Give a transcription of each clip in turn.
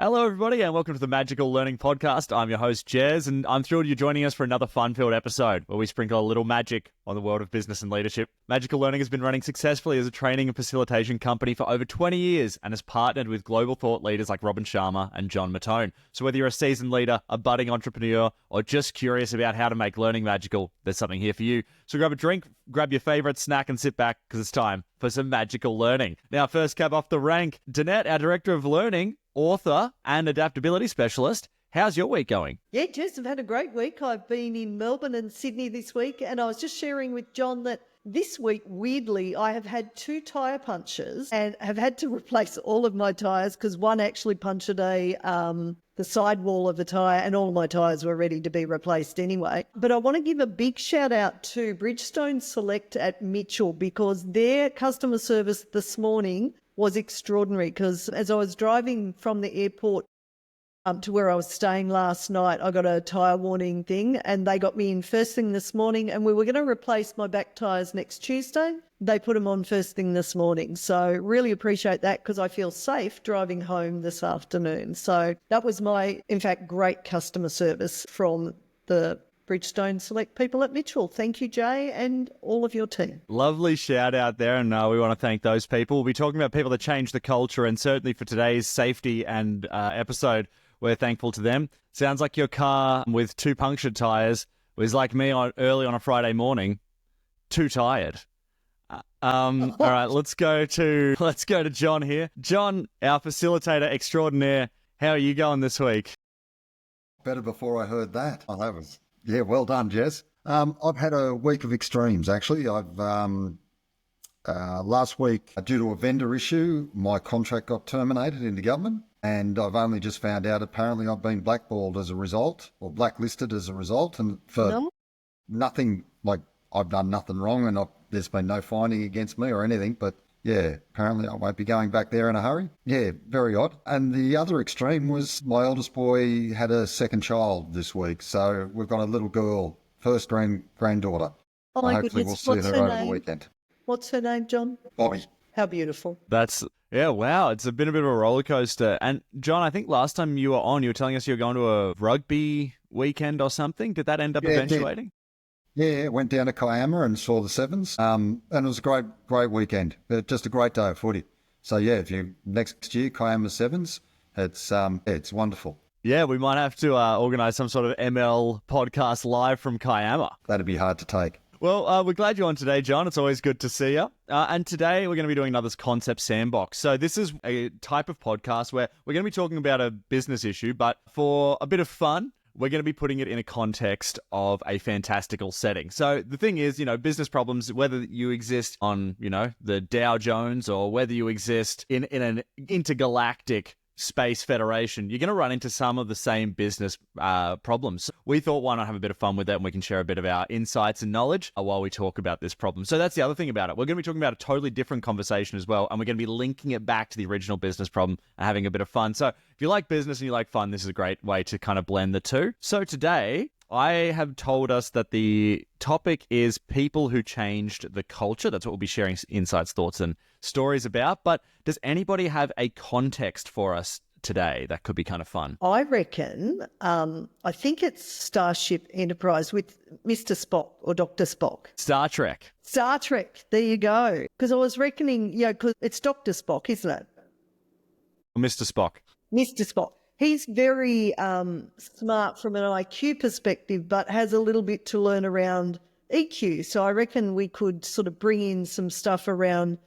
Hello, everybody, and welcome to the Magical Learning Podcast. I'm your host, Jez, and I'm thrilled you're joining us for another fun-filled episode where we sprinkle a little magic on the world of business and leadership. Magical Learning has been running successfully as a training and facilitation company for over 20 years and has partnered with global thought leaders like Robin Sharma and John Mattone. So whether you're a seasoned leader, a budding entrepreneur, or just curious about how to make learning magical, there's something here for you. So grab a drink, grab your favorite snack, and sit back because it's time for some magical learning. Now, first cab off the rank, Danette, our Director of Learning, author and adaptability specialist. How's your week going? Yeah, Jess, I've had a great week. I've been in Melbourne and Sydney this week, and I was just sharing with John that this week, weirdly, I have had 2 tyre punctures and have had to replace all of my tyres because one actually punctured the sidewall of the tyre, and all of my tyres were ready to be replaced anyway. But I want to give a big shout out to Bridgestone Select at Mitchell because their customer service this morning was extraordinary, because as I was driving from the airport to where I was staying last night, I got a tyre warning thing and they got me in first thing this morning, and we were going to replace my back tyres next Tuesday. They put them on first thing this morning. So really appreciate that because I feel safe driving home this afternoon. So that was in fact, great customer service from the Bridgestone Select people at Mitchell. Thank you, Jay, and all of your team. Lovely shout out there, and we want to thank those people. We'll be talking about people that change the culture, and certainly for today's safety and episode, we're thankful to them. Sounds like your car with 2 punctured tyres was like me early on a Friday morning, too tired. All right, let's go to John here. John, our facilitator extraordinaire. How are you going this week? Better before I heard that. Yeah, well done, Jez. I've had a week of extremes, actually. Last week, due to a vendor issue, my contract got terminated into government, and I've only just found out apparently I've been blackballed as a result, or blacklisted as a result, and for nothing, like I've done nothing wrong, and there's been no finding against me or anything, but yeah, apparently I won't be going back there in a hurry. Yeah, very odd. And the other extreme was my eldest boy had a second child this week. So we've got a little girl, first granddaughter. Oh my hopefully goodness. we'll see her over the weekend. What's her name, John? Bobby. How beautiful. Wow. It's been a bit of a roller coaster. And John, I think last time you were on, you were telling us you were going to a rugby weekend or something. Did that end up eventuating? Yeah, went down to Kiama and saw the Sevens, and it was a great weekend. Just a great day of footy. So yeah, if you next year Kiama Sevens, it's wonderful. Yeah, we might have to organise some sort of ML podcast live from Kiama. That'd be hard to take. Well, we're glad you're on today, John. It's always good to see you. And today we're going to be doing another concept Sandbox. So this is a type of podcast where we're going to be talking about a business issue, but for a bit of fun, we're going to be putting it in a context of a fantastical setting. So the thing is, business problems, whether you exist on, the Dow Jones or whether you exist in an intergalactic space federation, you're going to run into some of the same business problems. We thought, why not have a bit of fun with that, and we can share a bit of our insights and knowledge while we talk about this problem. So that's the other thing about it. We're going to be talking about a totally different conversation as well, and we're going to be linking it back to the original business problem and having a bit of fun. So if you like business and you like fun, this is a great way to kind of blend the two. So today, I have told us that the topic is people who changed the culture. That's what we'll be sharing insights, thoughts, and stories about. But does anybody have a context for us today that could be kind of fun? I reckon, I think it's Starship Enterprise with Mr. Spock or Dr. Spock. Star Trek. Star Trek, there you go. Because I was reckoning, because it's Dr. Spock, isn't it? Mr. Spock. Mr. Spock. He's very smart from an IQ perspective, but has a little bit to learn around EQ. So I reckon we could sort of bring in some stuff around,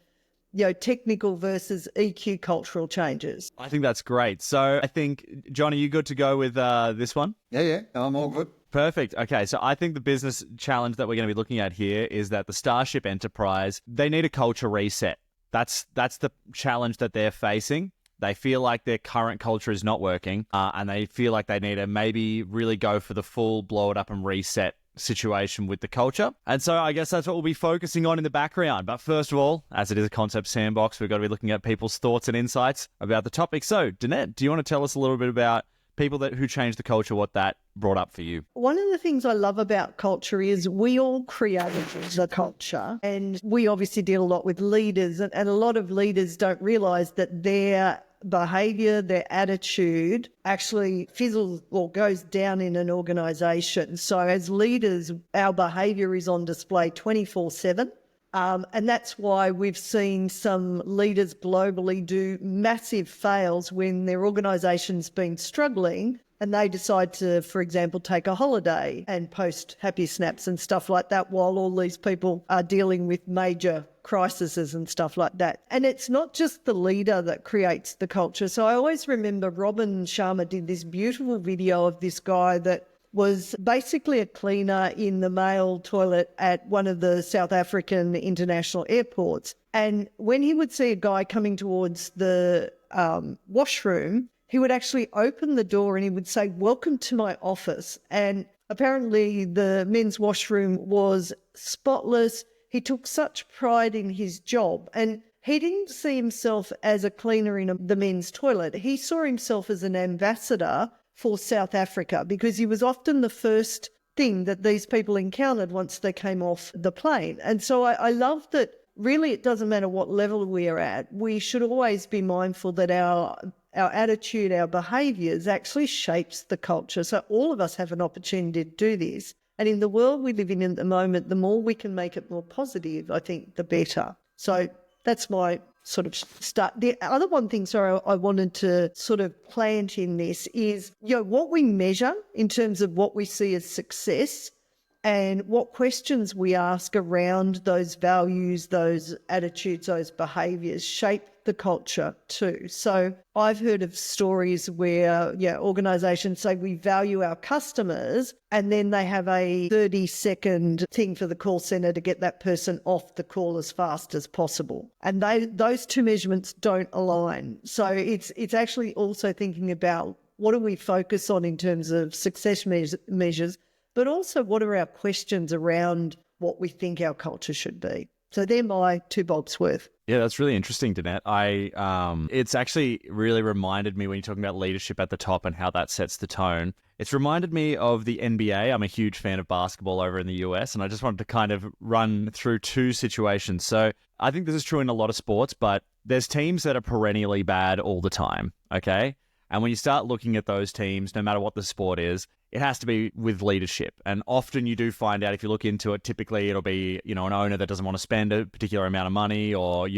technical versus EQ cultural changes. I think that's great. So I think, John, are you good to go with this one? Yeah, I'm all good. Perfect. Okay, so I think the business challenge that we're going to be looking at here is that the Starship Enterprise, they need a culture reset. That's the challenge that they're facing. They feel like their current culture is not working, and they feel like they need to maybe really go for the full blow it up and reset situation with the culture. And so I guess that's what we'll be focusing on in the background. But first of all, as it is a concept sandbox, we've got to be looking at people's thoughts and insights about the topic. So, Danette, do you want to tell us a little bit about people who changed the culture, what that brought up for you? One of the things I love about culture is we all create the culture, and we obviously deal a lot with leaders, and a lot of leaders don't realise that their behavior, their attitude actually fizzles or goes down in an organization. So as leaders, our behavior is on display 24/7. And that's why we've seen some leaders globally do massive fails when their organisation's been struggling and they decide to, for example, take a holiday and post happy snaps and stuff like that while all these people are dealing with major crises and stuff like that. And it's not just the leader that creates the culture. So I always remember Robin Sharma did this beautiful video of this guy that was basically a cleaner in the male toilet at one of the South African international airports. And when he would see a guy coming towards the washroom, he would actually open the door and he would say, "Welcome to my office." And apparently the men's washroom was spotless. He took such pride in his job, and he didn't see himself as a cleaner in the men's toilet. He saw himself as an ambassador for South Africa, because he was often the first thing that these people encountered once they came off the plane. And so I love that really it doesn't matter what level we are at. We should always be mindful that our attitude, our behaviours actually shapes the culture. So all of us have an opportunity to do this. And in the world we live in at the moment, the more we can make it more positive, I think the better. So that's my sort of start. The other one thing, sorry, I wanted to sort of plant in this is, what we measure in terms of what we see as success and what questions we ask around those values, those attitudes, those behaviours shape the culture too. So I've heard of stories where, organisations say we value our customers, and then they have a 30-second thing for the call centre to get that person off the call as fast as possible. And those two measurements don't align. So it's actually also thinking about what do we focus on in terms of success measures, but also what are our questions around what we think our culture should be. So they're my 2 bobs worth. Yeah, that's really interesting, Danette. It's actually really reminded me when you're talking about leadership at the top and how that sets the tone. It's reminded me of the NBA. I'm a huge fan of basketball over in the US, and I just wanted to kind of run through 2 situations. So I think this is true in a lot of sports, but there's teams that are perennially bad all the time, okay? And when you start looking at those teams, no matter what the sport is, it has to be with leadership. And often you do find out, if you look into it, typically it'll be, an owner that doesn't want to spend a particular amount of money, or,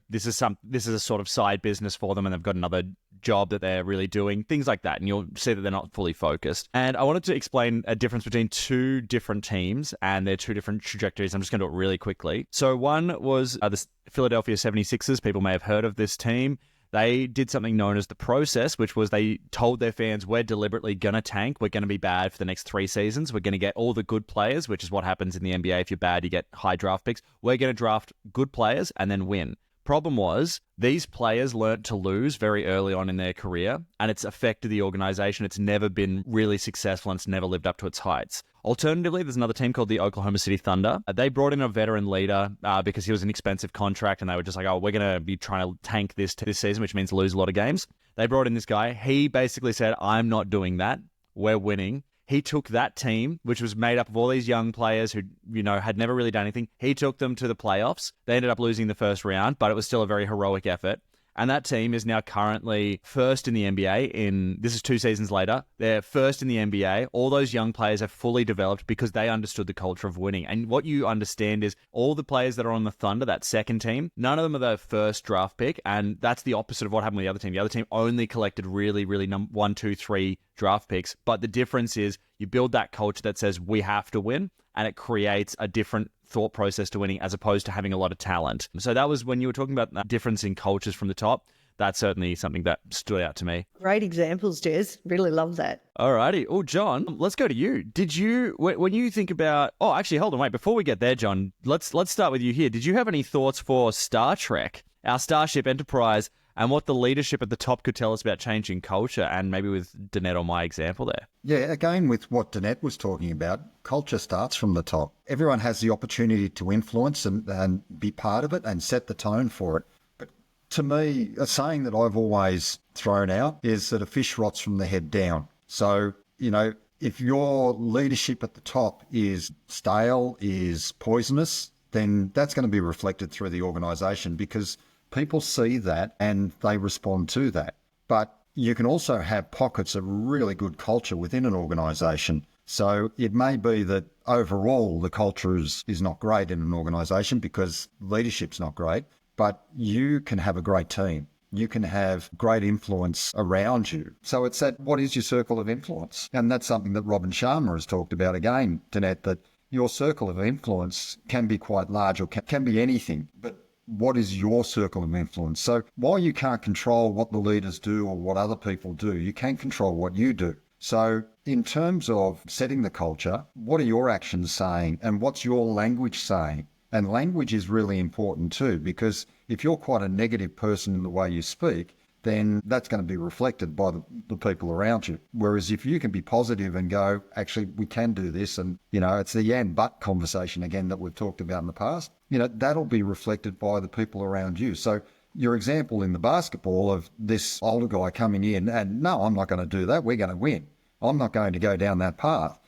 this is a sort of side business for them and they've got another job that they're really doing, things like that. And you'll see that they're not fully focused. And I wanted to explain a difference between 2 different teams and their 2 different trajectories. I'm just going to do it really quickly. So one was the Philadelphia 76ers. People may have heard of this team. They did something known as the process, which was they told their fans, we're deliberately going to tank. We're going to be bad for the next 3 seasons. We're going to get all the good players, which is what happens in the NBA. If you're bad, you get high draft picks. We're going to draft good players and then win. Problem was, these players learnt to lose very early on in their career, and it's affected the organization. It's never been really successful, and it's never lived up to its heights. Alternatively, there's another team called the Oklahoma City Thunder. They brought in a veteran leader because he was an expensive contract, and they were just like, we're going to be trying to tank this season, which means lose a lot of games. They brought in this guy. He basically said, I'm not doing that. We're winning. He took that team, which was made up of all these young players who, had never really done anything. He took them to the playoffs. They ended up losing the first round, but it was still a very heroic effort. And that team is now currently first in the NBA. This is 2 seasons later. They're first in the NBA. All those young players have fully developed because they understood the culture of winning. And what you understand is all the players that are on the Thunder, that second team, none of them are the first draft pick. And that's the opposite of what happened with the other team. The other team only collected really, really 1, 2, 3 draft picks. But the difference is you build that culture that says we have to win, and it creates a different thought process to winning as opposed to having a lot of talent. So that was when you were talking about that difference in cultures from the top. That's certainly something that stood out to me. Great examples, Jez. Really love that. Alrighty. Oh, John, let's go to you. Did you, when you think about, actually, hold on, wait, before we get there, John, let's start with you here. Did you have any thoughts for Star Trek, our Starship Enterprise, and what the leadership at the top could tell us about changing culture, and maybe with Danette or my example there? Yeah, again, with what Danette was talking about, culture starts from the top. Everyone has the opportunity to influence and be part of it and set the tone for it. But to me, a saying that I've always thrown out is that a fish rots from the head down. So, if your leadership at the top is stale, is poisonous, then that's going to be reflected through the organisation, because people see that and they respond to that. But you can also have pockets of really good culture within an organisation. So it may be that overall the culture is not great in an organisation because leadership's not great, but you can have a great team. You can have great influence around you. So it's that, what is your circle of influence? And that's something that Robin Sharma has talked about again, Danette, that your circle of influence can be quite large or can be anything, but what is your circle of influence? So while you can't control what the leaders do or what other people do, you can control what you do. So in terms of setting the culture, what are your actions saying and what's your language saying? And language is really important too, because if you're quite a negative person in the way you speak, then that's going to be reflected by the people around you. Whereas if you can be positive and go, actually, we can do this, and, it's the and but conversation again that we've talked about in the past, that'll be reflected by the people around you. So your example in the basketball of this older guy coming in and, no, I'm not going to do that. We're going to win. I'm not going to go down that path.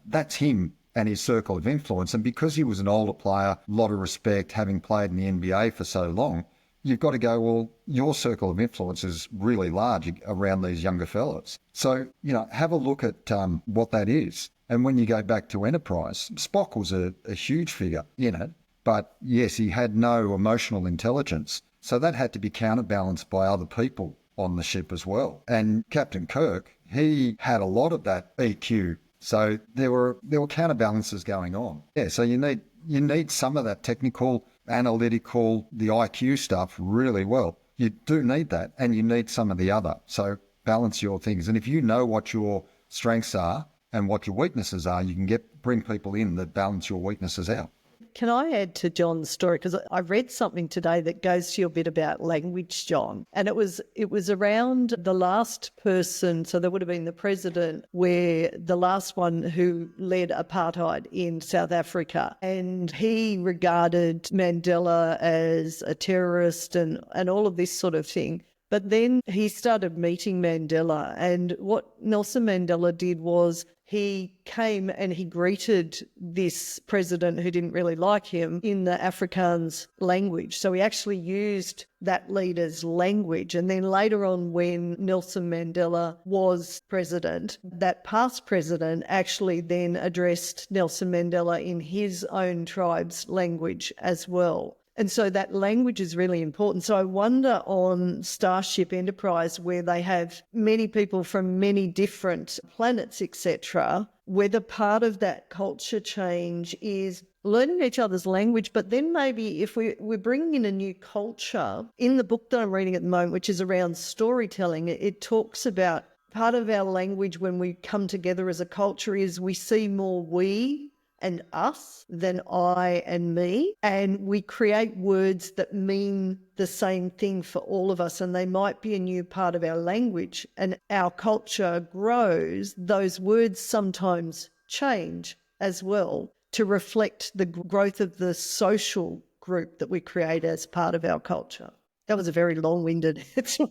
That's him and his circle of influence. And because he was an older player, a lot of respect, having played in the NBA for so long, you've got to go, well, your circle of influence is really large around these younger fellas. So, have a look at what that is. And when you go back to Enterprise, Spock was a huge figure in it, but yes, he had no emotional intelligence. So that had to be counterbalanced by other people on the ship as well. And Captain Kirk, he had a lot of that EQ. So there were counterbalances going on. Yeah, so you need some of that technical, analytical, the IQ stuff really well. You do need that, and you need some of the other. So balance your things. And if you know what your strengths are and what your weaknesses are, you can bring people in that balance your weaknesses out. Can I add to John's story? Because I read something today that goes to your bit about language, John. And it was around the last person, so there would have been the president, where the last one who led apartheid in South Africa. And he regarded Mandela as a terrorist and all of this sort of thing. But then he started meeting Mandela, and what Nelson Mandela did was he came and he greeted this president who didn't really like him in the Afrikaans language. So he actually used that leader's language. And then later on, when Nelson Mandela was president, that past president actually then addressed Nelson Mandela in his own tribe's language as well. And so that language is really important. So I wonder on Starship Enterprise, where they have many people from many different planets, etc., whether part of that culture change is learning each other's language, but then maybe if we're bringing in a new culture, in the book that I'm reading at the moment, which is around storytelling, it talks about part of our language when we come together as a culture is we see more we and us than I and me. And we create words that mean the same thing for all of us. And they might be a new part of our language. And our culture grows. Those words sometimes change as well to reflect the growth of the social group that we create as part of our culture. That was a very long-winded answer.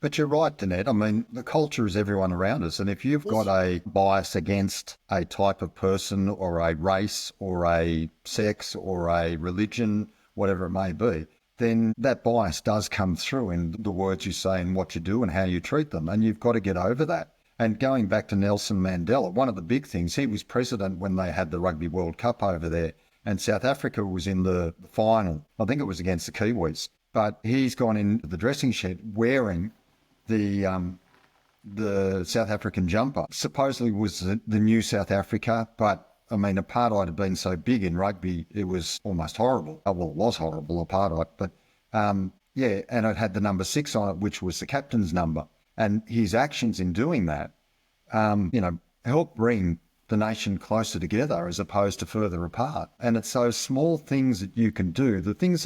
But you're right, Danette. I mean, the culture is everyone around us. And if you've got a bias against a type of person or a race or a sex or a religion, whatever it may be, then that bias does come through in the words you say and what you do and how you treat them. And you've got to get over that. And going back to Nelson Mandela, one of the big things, he was president when they had the Rugby World Cup over there. And South Africa was in the final. I think it was against the Kiwis. But he's gone into the dressing shed wearing the South African jumper. Supposedly was the new South Africa, but I mean, apartheid had been so big in rugby, it was almost horrible. Oh, well, it was horrible, apartheid, but yeah, and it had the number 6 on it, which was the captain's number. And his actions in doing that, helped bring the nation closer together as opposed to further apart. And it's those small things that you can do, the things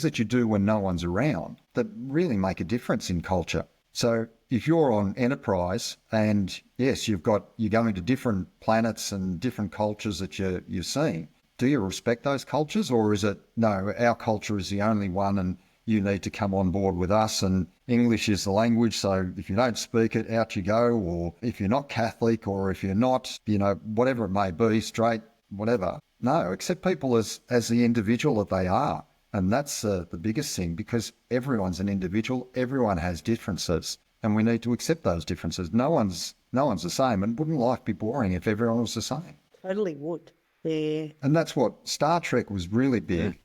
that you do when no one's around, that really make a difference in culture. So if you're on Enterprise and yes, you're going to different planets and different cultures that you're seeing, do you respect those cultures, or is it, no, our culture is the only one and you need to come on board with us and English is the language, so if you don't speak it, out you go, or if you're not Catholic, or if you're not, whatever it may be, straight, whatever. No, accept people as the individual that they are. And that's the biggest thing, because everyone's an individual, everyone has differences, and we need to accept those differences. No one's the same, and wouldn't life be boring if everyone was the same? Totally would. Yeah. And that's what Star Trek was really big.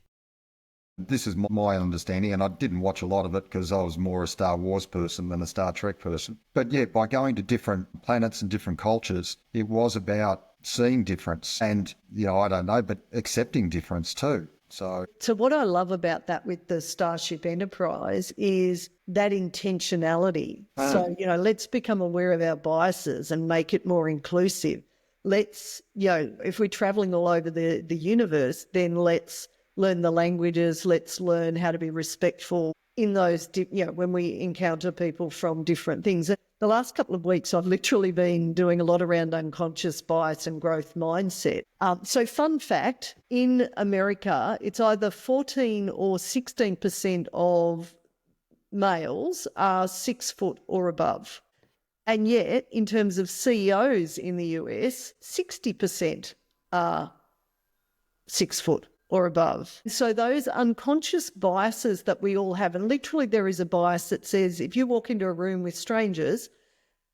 This is my understanding, and I didn't watch a lot of it because I was more a Star Wars person than a Star Trek person. But yeah, by going to different planets and different cultures, it was about seeing difference and, I don't know, but accepting difference too. So what I love about that with the Starship Enterprise is that intentionality. So, let's become aware of our biases and make it more inclusive. Let's, if we're traveling all over the universe, then let's learn the languages, let's learn how to be respectful in those, when we encounter people from different things. The last couple of weeks, I've literally been doing a lot around unconscious bias and growth mindset. So fun fact, in America, it's either 14 or 16% of males are 6 foot or above. And yet, in terms of CEOs in the US, 60% are 6 foot or above. So those unconscious biases that we all have, and literally there is a bias that says if you walk into a room with strangers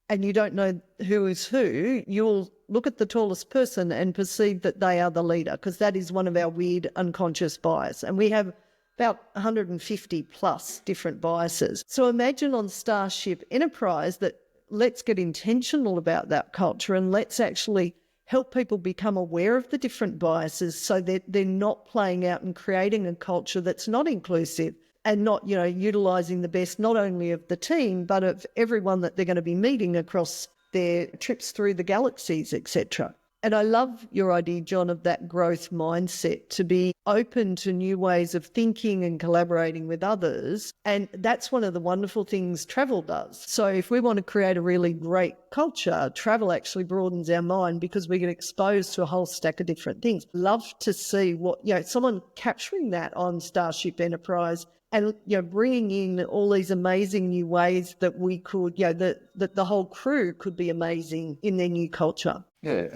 and you don't know who is who, you'll look at the tallest person and perceive that they are the leader, because that is one of our weird unconscious bias. And we have about 150 plus different biases. So imagine on Starship Enterprise that let's get intentional about that culture and let's actually help people become aware of the different biases so that they're not playing out and creating a culture that's not inclusive and not, utilising the best not only of the team but of everyone that they're going to be meeting across their trips through the galaxies, etc. And I love your idea, John, of that growth mindset, to be open to new ways of thinking and collaborating with others. And that's one of the wonderful things travel does. So if we want to create a really great culture, travel actually broadens our mind because we get exposed to a whole stack of different things. Love to see someone capturing that on Starship Enterprise and, bringing in all these amazing new ways that we could, that the whole crew could be amazing in their new culture. Yeah,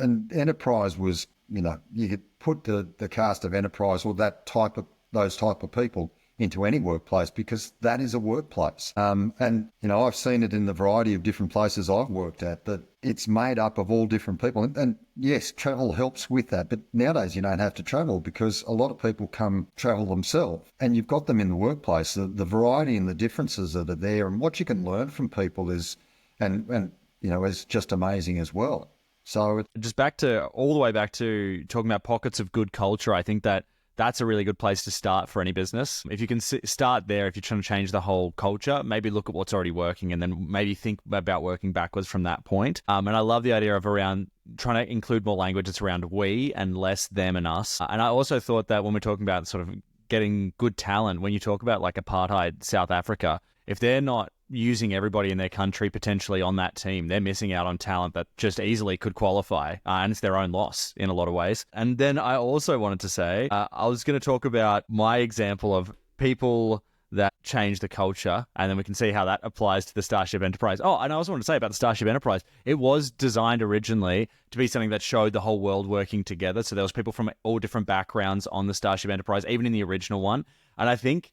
and Enterprise was, you could put the cast of Enterprise or those type of people into any workplace, because that is a workplace. And I've seen it in the variety of different places I've worked at, that it's made up of all different people. And yes, travel helps with that. But nowadays you don't have to travel because a lot of people come travel themselves, and you've got them in the workplace. The variety and the differences that are there and what you can learn from people is just amazing as well. So just all the way back to talking about pockets of good culture, I think that's a really good place to start for any business. If you can start there, if you're trying to change the whole culture, maybe look at what's already working and then maybe think about working backwards from that point. And I love the idea of around trying to include more language. It's around we and less them and us. And I also thought that when we're talking about sort of getting good talent, when you talk about like apartheid South Africa, if they're not using everybody in their country potentially on that team, they're missing out on talent that just easily could qualify, and it's their own loss in a lot of ways. And then I also wanted to say, I was going to talk about my example of people that change the culture, and then we can see how that applies to the Starship Enterprise. Oh, and I also want to say about the Starship Enterprise, it was designed originally to be something that showed the whole world working together. So there was people from all different backgrounds on the Starship Enterprise, even in the original one. And I think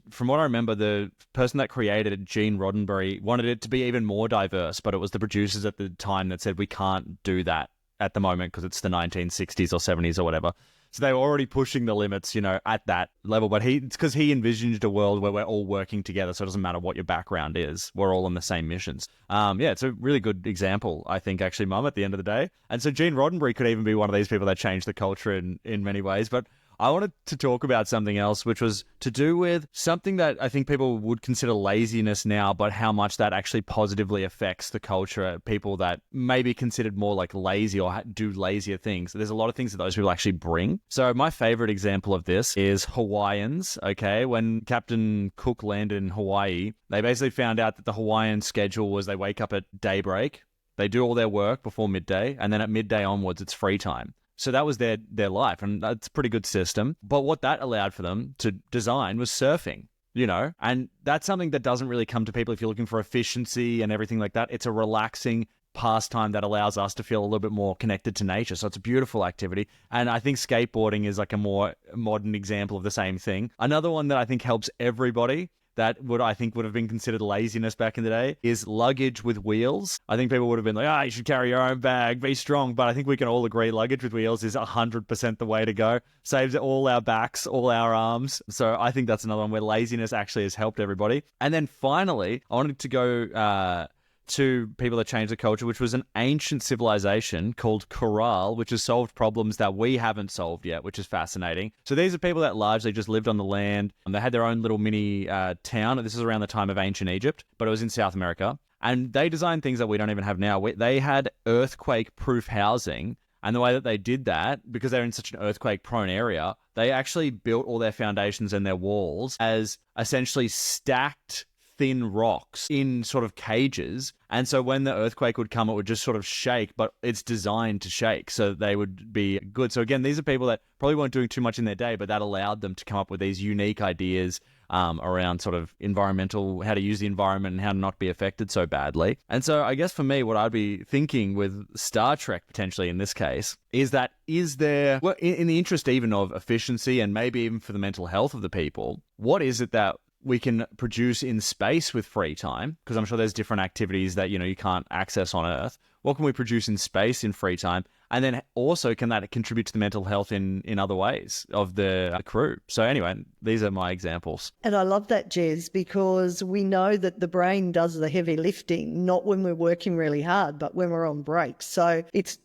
from what I remember, the person that created it, Gene Roddenberry, wanted it to be even more diverse, but it was the producers at the time that said, we can't do that at the moment because it's the 1960s or 70s or whatever. So they were already pushing the limits, at that level. But it's because he envisioned a world where we're all working together, so it doesn't matter what your background is. We're all on the same missions. It's a really good example, I think, actually, Mum, at the end of the day. And so Gene Roddenberry could even be one of these people that changed the culture in many ways. But I wanted to talk about something else, which was to do with something that I think people would consider laziness now, but how much that actually positively affects the culture. People that may be considered more like lazy or do lazier things. There's a lot of things that those people actually bring. So my favorite example of this is Hawaiians, okay? When Captain Cook landed in Hawaii, they basically found out that the Hawaiian schedule was they wake up at daybreak, they do all their work before midday, and then at midday onwards, it's free time. So that was their life, and that's a pretty good system. But what that allowed for them to design was surfing, and that's something that doesn't really come to people if you're looking for efficiency and everything like that. It's a relaxing pastime that allows us to feel a little bit more connected to nature. So it's a beautiful activity. And I think skateboarding is like a more modern example of the same thing. Another one that I think helps everybody that would have been considered laziness back in the day is luggage with wheels. I think people would have been like, you should carry your own bag, be strong. But I think we can all agree luggage with wheels is 100% the way to go. Saves all our backs, all our arms. So I think that's another one where laziness actually has helped everybody. And then finally, I wanted to go to people that changed the culture, which was an ancient civilization called Corral, which has solved problems that we haven't solved yet, which is fascinating. So these are people that largely just lived on the land. And they had their own little mini town. This is around the time of ancient Egypt, but it was in South America. And they designed things that we don't even have now. They had earthquake-proof housing. And the way that they did that, because they're in such an earthquake-prone area, they actually built all their foundations and their walls as essentially stacked thin rocks in sort of cages. And so when the earthquake would come, it would just sort of shake, but it's designed to shake so they would be good. So again, these are people that probably weren't doing too much in their day, but that allowed them to come up with these unique ideas around sort of environmental, how to use the environment and how to not be affected so badly. And so I guess for me, what I'd be thinking with Star Trek potentially in this case is that is there, well, in the interest even of efficiency and maybe even for the mental health of the people, what is it that we can produce in space with free time? Because I'm sure there's different activities that, you can't access on Earth. What can we produce in space in free time? And then also, can that contribute to the mental health in other ways of the crew? So anyway, these are my examples. And I love that, Jez, because we know that the brain does the heavy lifting, not when we're working really hard, but when we're on break. So it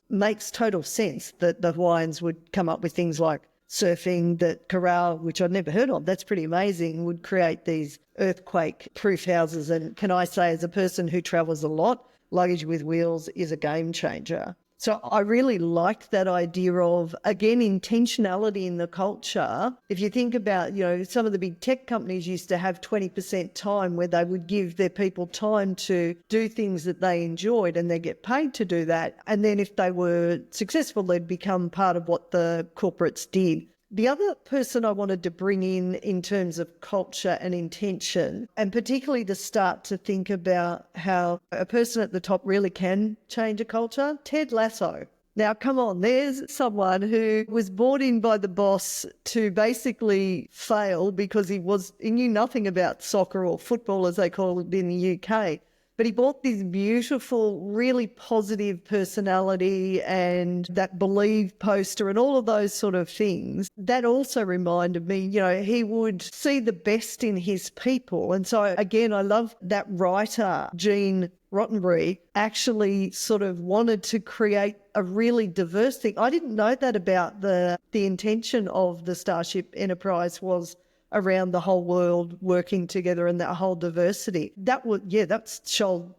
makes total sense that the Hawaiians would come up with things like surfing, that Corral, which I'd never heard of, that's pretty amazing, would create these earthquake-proof houses. And can I say, as a person who travels a lot, luggage with wheels is a game changer. So I really liked that idea of, again, intentionality in the culture. If you think about, some of the big tech companies used to have 20% time where they would give their people time to do things that they enjoyed and they get paid to do that. And then if they were successful, they'd become part of what the corporates did. The other person I wanted to bring in terms of culture and intention, and particularly to start to think about how a person at the top really can change a culture, Ted Lasso. Now, come on, there's someone who was brought in by the boss to basically fail because he knew nothing about soccer or football, as they call it in the UK. But he brought this beautiful, really positive personality and that believe poster and all of those sort of things. That also reminded me, he would see the best in his people. And so, again, I love that writer, Gene Roddenberry, actually sort of wanted to create a really diverse thing. I didn't know that about the intention of the Starship Enterprise was around the whole world working together and that whole diversity. That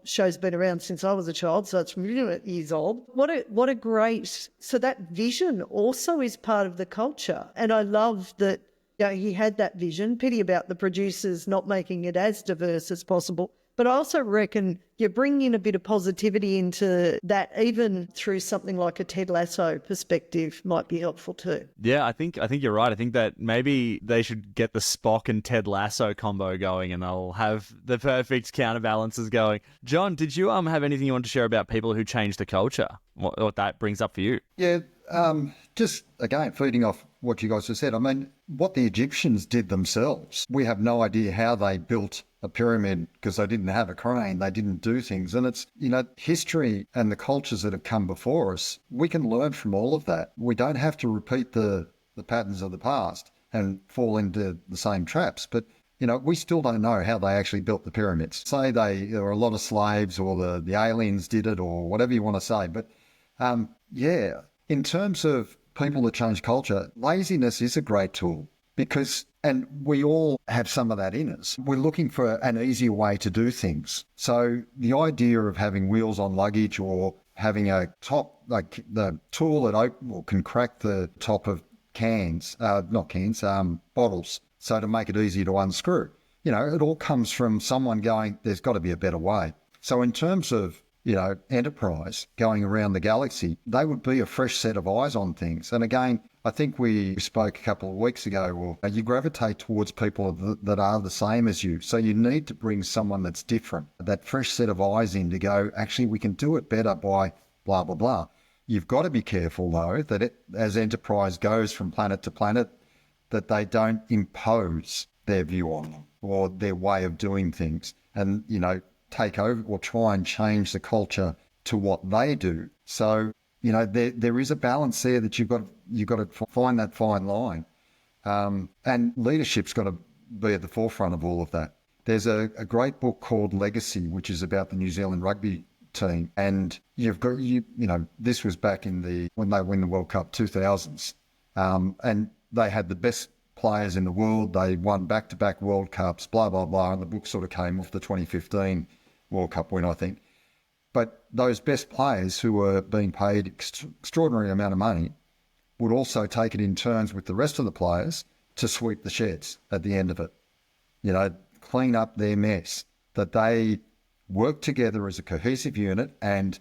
show's been around since I was a child, so it's years old. What a great, so that vision also is part of the culture. And I love that he had that vision. Pity about the producers not making it as diverse as possible. But I also reckon you bring in a bit of positivity into that, even through something like a Ted Lasso perspective, might be helpful too. Yeah, I think you're right. I think that maybe they should get the Spock and Ted Lasso combo going, and they'll have the perfect counterbalances going. John, did you have anything you want to share about people who changed the culture? What that brings up for you? Yeah, just again, feeding off what you guys have said. I mean, what the Egyptians did themselves, we have no idea how they built a pyramid because they didn't have a crane, they didn't do things. And it's, history and the cultures that have come before us, we can learn from all of that. We don't have to repeat the patterns of the past and fall into the same traps. But, we still don't know how they actually built the pyramids. Say there were a lot of slaves or the aliens did it or whatever you want to say. But, in terms of people that change culture, laziness is a great tool because, and we all have some of that in us. We're looking for an easier way to do things. So the idea of having wheels on luggage or having a top, like the tool that can crack the top of bottles, so to make it easier to unscrew. It all comes from someone going, there's got to be a better way. So in terms of, Enterprise going around the galaxy, they would be a fresh set of eyes on things. And again, I think we spoke a couple of weeks ago, well, you gravitate towards people that are the same as you. So you need to bring someone that's different, that fresh set of eyes in to go, actually, we can do it better by blah, blah, blah. You've got to be careful, though, that as Enterprise goes from planet to planet, that they don't impose their view on them or their way of doing things and, take over or try and change the culture to what they do. So, there is a balance there that you've got to find that fine line. And leadership's got to be at the forefront of all of that. There's a great book called Legacy, which is about the New Zealand rugby team. And this was back when they win the World Cup 2000s. And they had the best players in the world. They won back-to-back World Cups, blah, blah, blah. And the book sort of came off the 2015 World Cup win, I think. But those best players who were being paid extraordinary amount of money would also take it in turns with the rest of the players to sweep the sheds at the end of it. Clean up their mess, that they worked together as a cohesive unit and,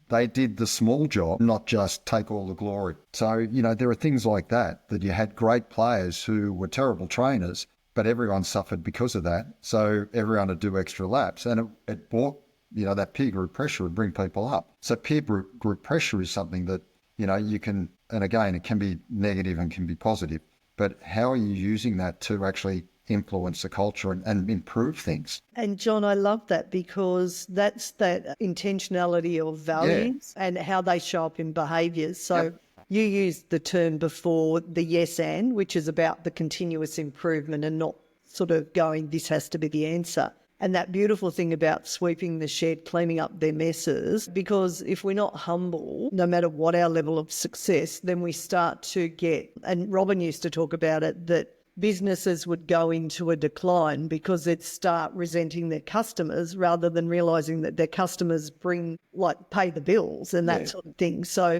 they did the small job, not just take all the glory. So, there are things like that you had great players who were terrible trainers, but everyone suffered because of that. So everyone would do extra laps and it brought, that peer group pressure would bring people up. So peer group pressure is something that, you can, and again, it can be negative and can be positive, but how are you using that to actually influence the culture and improve things? And John, I love that because that's that intentionality of values and how they show up in behaviours. So you used the term before, the yes and, which is about the continuous improvement and not sort of going, this has to be the answer. And that beautiful thing about sweeping the shed, cleaning up their messes, because if we're not humble, no matter what our level of success, then we start to get, and Robin used to talk about it, that businesses would go into a decline because they'd start resenting their customers rather than realising that their customers pay the bills and that sort of thing. So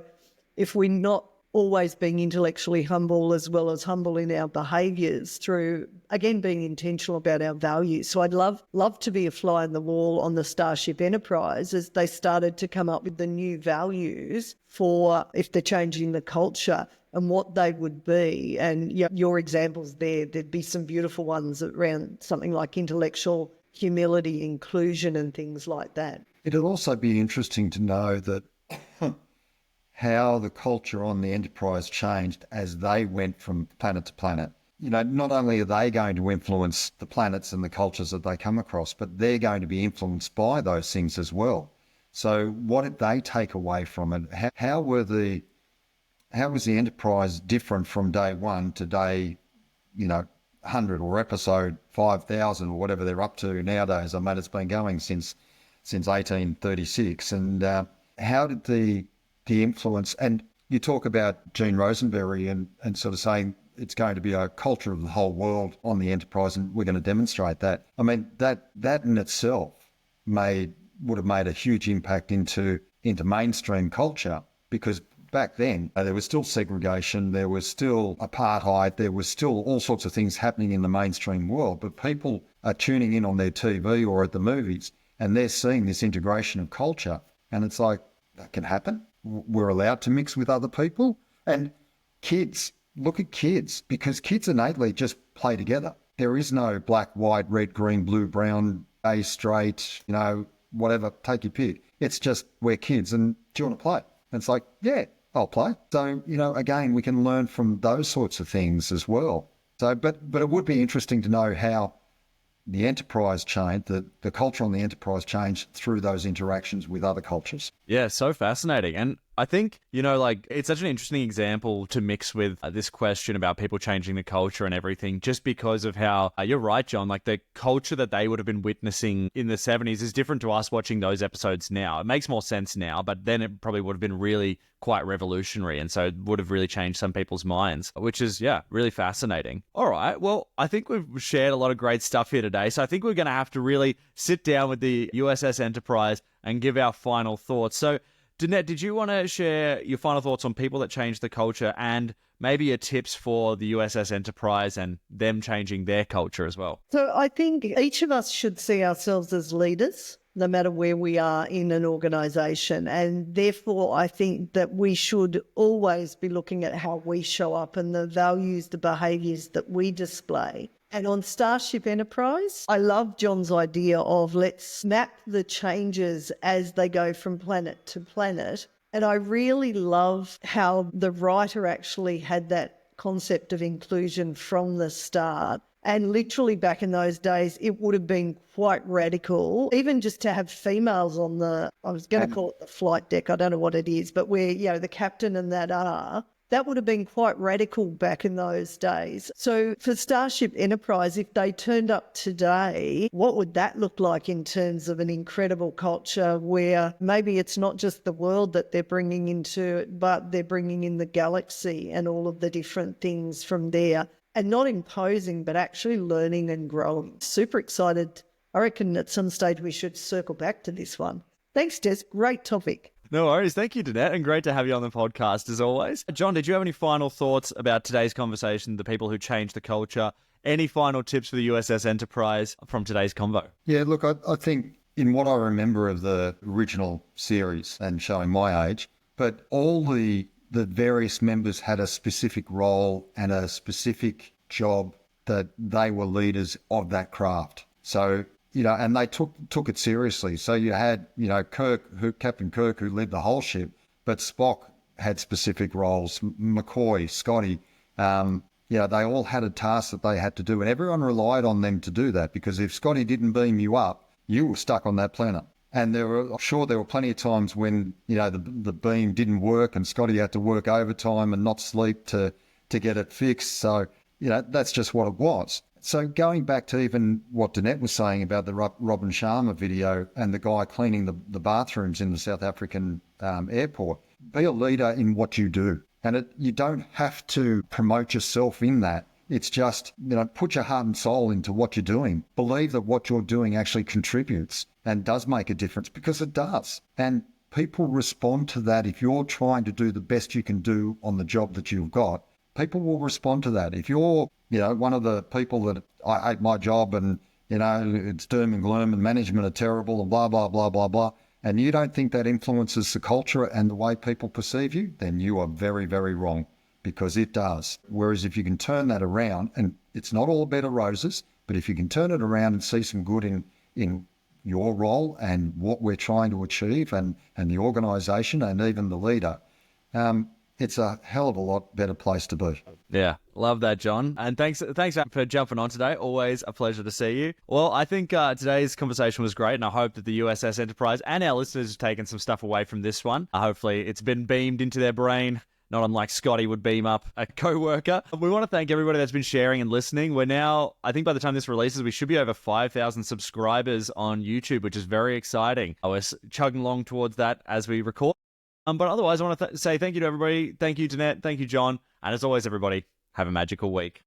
if we're not always being intellectually humble as well as humble in our behaviours through, again, being intentional about our values. So I'd love to be a fly on the wall on the Starship Enterprise as they started to come up with the new values for if they're changing the culture and what they would be. And your examples there'd be some beautiful ones around something like intellectual humility, inclusion and things like that. It'll also be interesting to know that how the culture on the Enterprise changed as they went from planet to planet. Not only are they going to influence the planets and the cultures that they come across, but they're going to be influenced by those things as well. So what did they take away from it? How was the Enterprise different from day one to day, 100 or episode 5,000 or whatever they're up to nowadays? I mean, it's been going since 1836. And how did the influence, and you talk about Gene Roddenberry and sort of saying it's going to be a culture of the whole world on the Enterprise and we're going to demonstrate that. I mean, that in itself would have made a huge impact into mainstream culture, because back then there was still segregation, there was still apartheid, there was still all sorts of things happening in the mainstream world, but people are tuning in on their TV or at the movies and they're seeing this integration of culture and it's like, that can happen. We're allowed to mix with other people. And kids, look at kids, because kids innately just play together. There is no black, white, red, green, blue, brown, gay, straight, whatever, take your pick. It's just, we're kids and do you want to play? And it's like, yeah, I'll play. So, again, we can learn from those sorts of things as well. So, but it would be interesting to know how the Enterprise changed, the culture on the Enterprise changed through those interactions with other cultures. Yeah, so fascinating. And I think, it's such an interesting example to mix with this question about people changing the culture and everything, just because of how, you're right, John, the culture that they would have been witnessing in the 70s is different to us watching those episodes now. It makes more sense now, but then it probably would have been really quite revolutionary. And so it would have really changed some people's minds, which is, really fascinating. All right. Well, I think we've shared a lot of great stuff here today. So I think we're going to have to really sit down with the USS Enterprise and give our final thoughts. So, Danette, did you want to share your final thoughts on people that changed the culture and maybe your tips for the USS Enterprise and them changing their culture as well? So I think each of us should see ourselves as leaders no matter where we are in an organisation. And therefore, I think that we should always be looking at how we show up and the values, the behaviours that we display. And on Starship Enterprise, I love John's idea of let's map the changes as they go from planet to planet. And I really love how the writer actually had that concept of inclusion from the start. And literally back in those days, it would have been quite radical, even just to have females on I was going to call it the flight deck, I don't know what it is, but where, the captain and that would have been quite radical back in those days. So for Starship Enterprise, if they turned up today, what would that look like in terms of an incredible culture where maybe it's not just the world that they're bringing into it, but they're bringing in the galaxy and all of the different things from there. And not imposing, but actually learning and growing. Super excited. I reckon at some stage we should circle back to this one. Thanks, Des. Great topic. No worries. Thank you, Danette, and great to have you on the podcast as always. John, did you have any final thoughts about today's conversation, the people who changed the culture? Any final tips for the USS Enterprise from today's convo? Yeah, look, I think in what I remember of the original series and showing my age, but all the various members had a specific role and a specific job that they were leaders of that craft. So, and they took it seriously. So you had, Captain Kirk, who led the whole ship, but Spock had specific roles, McCoy, Scotty, they all had a task that they had to do, and everyone relied on them to do that, because if Scotty didn't beam you up, you were stuck on that planet. And there were plenty of times when, the beam didn't work and Scotty had to work overtime and not sleep to get it fixed. So, that's just what it was. So going back to even what Danette was saying about the Robin Sharma video and the guy cleaning the bathrooms in the South African airport, be a leader in what you do. And you don't have to promote yourself in that. It's just, put your heart and soul into what you're doing. Believe that what you're doing actually contributes and does make a difference, because it does. And people respond to that. If you're trying to do the best you can do on the job that you've got, people will respond to that. If you're, one of the people that I hate my job and, it's doom and gloom and management are terrible and blah, blah, blah, blah, blah, and you don't think that influences the culture and the way people perceive you, then you are very, very wrong. Because it does. Whereas if you can turn that around, and it's not all a bed of roses, but if you can turn it around and see some good in your role and what we're trying to achieve and the organisation and even the leader, it's a hell of a lot better place to be. Yeah, love that, John. And thanks for jumping on today. Always a pleasure to see you. Well, I think today's conversation was great, and I hope that the USS Enterprise and our listeners have taken some stuff away from this one. Hopefully it's been beamed into their brain, not unlike Scotty would beam up a co-worker. We want to thank everybody that's been sharing and listening. We're now, I think by the time this releases, we should be over 5,000 subscribers on YouTube, which is very exciting. We're chugging along towards that as we record. But otherwise, I want to say thank you to everybody. Thank you, Danette. Thank you, John. And as always, everybody, have a magical week.